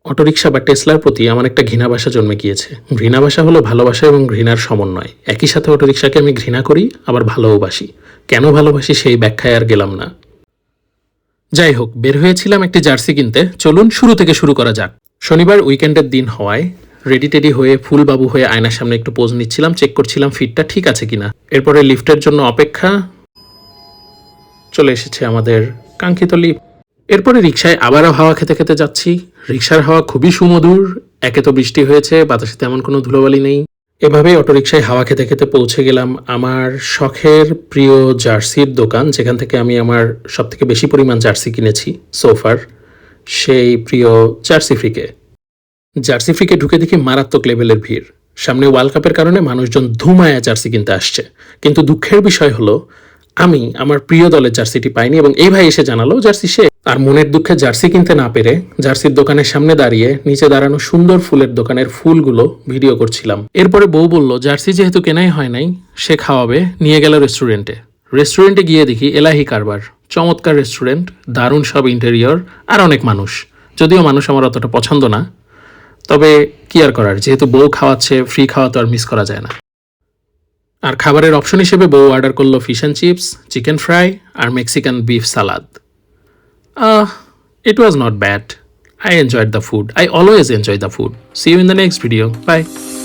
Autorickshaw বা টেসলার প্রতি আমার একটা ঘৃণাভাষা জন্মে গিয়েছে। ঘৃণাভাষা হলো ভালোবাসা এবং ঘৃণার সমন্বয়। একই সাথে অটোরিকশাকে আমি ঘৃণা করি, আবার ভালোবাসি। কেন ভালোবাসি সেই ব্যাখ্যায় আর গেলাম না। যাই হোক, বের হয়েছিলাম একটি জার্সি কিনতে। চলুন শুরু থেকে শুরু করা যাক। শনিবার উইকেন্ডের দিন হওয়ায় রেডি টেডি হয়ে ফুলবাবু হয়ে আয়নার সামনে একটু পোজ নিচ্ছিলাম, চেক করছিলাম ফিটটা ঠিক আছে কিনা। এরপরে লিফটের জন্য অপেক্ষা। চলে এসেছে আমাদের কাঙ্ক্ষিত লিফট। এরপরে রিকশায় আবারও হাওয়া খেতে খেতে যাচ্ছি। রিকশার হাওয়া খুবই সুমধুর। একে তো বৃষ্টি হয়েছে, বাতাসে তেমন কোনো ধুলোবালি নেই। এভাবেই অটোরিকশায় হাওয়া খেতে খেতে পৌঁছে গেলাম আমার শখের প্রিয় জার্সির দোকান, যেখান থেকে আমি আমার সবথেকে বেশি পরিমাণ জার্সি কিনেছি সোফার, সেই প্রিয় জার্সি ফ্রিকে। জার্সি ফ্রিকে ঢুকে দেখি মারাত্মক লেভেলের ভিড়। সামনে ওয়ার্ল্ড কাপের কারণে মানুষজন ধুমায়া জার্সি কিনতে আসছে। কিন্তু দুঃখের বিষয় হলো আমি আমার প্রিয় দলের জার্সিটি পাইনি, এবং এই ভাই এসে জানালো জার্সি সে। আর মনের দুঃখে জার্সি কিনতে না পেরে জার্সির দোকানের সামনে দাঁড়িয়ে নিচে দাঁড়ানো সুন্দর ফুলের দোকানের ফুলগুলো ভিডিও করছিলাম। এরপরে বউ বলল জার্সি যেহেতু কেনাই হয় নাই, সে খাওয়াবে, নিয়ে গেল রেস্টুরেন্টে। রেস্টুরেন্টে গিয়ে দেখি এলাহি কারবার। চমৎকার রেস্টুরেন্ট, দারুণ সব ইন্টেরিয়র, আর অনেক মানুষ। যদিও মানুষ আমার অতটা পছন্দ না, তবে কি আর করার, যেহেতু বউ খাওয়াচ্ছে, ফ্রি খাওয়া তো আর মিস করা যায় না। আর খাবারের অপশন হিসেবে বউ অর্ডার করলো fish and chips, chicken fry আর Mexican beef salad. It was not bad. I enjoyed the food. I always enjoy the food. See you in the next video. Bye.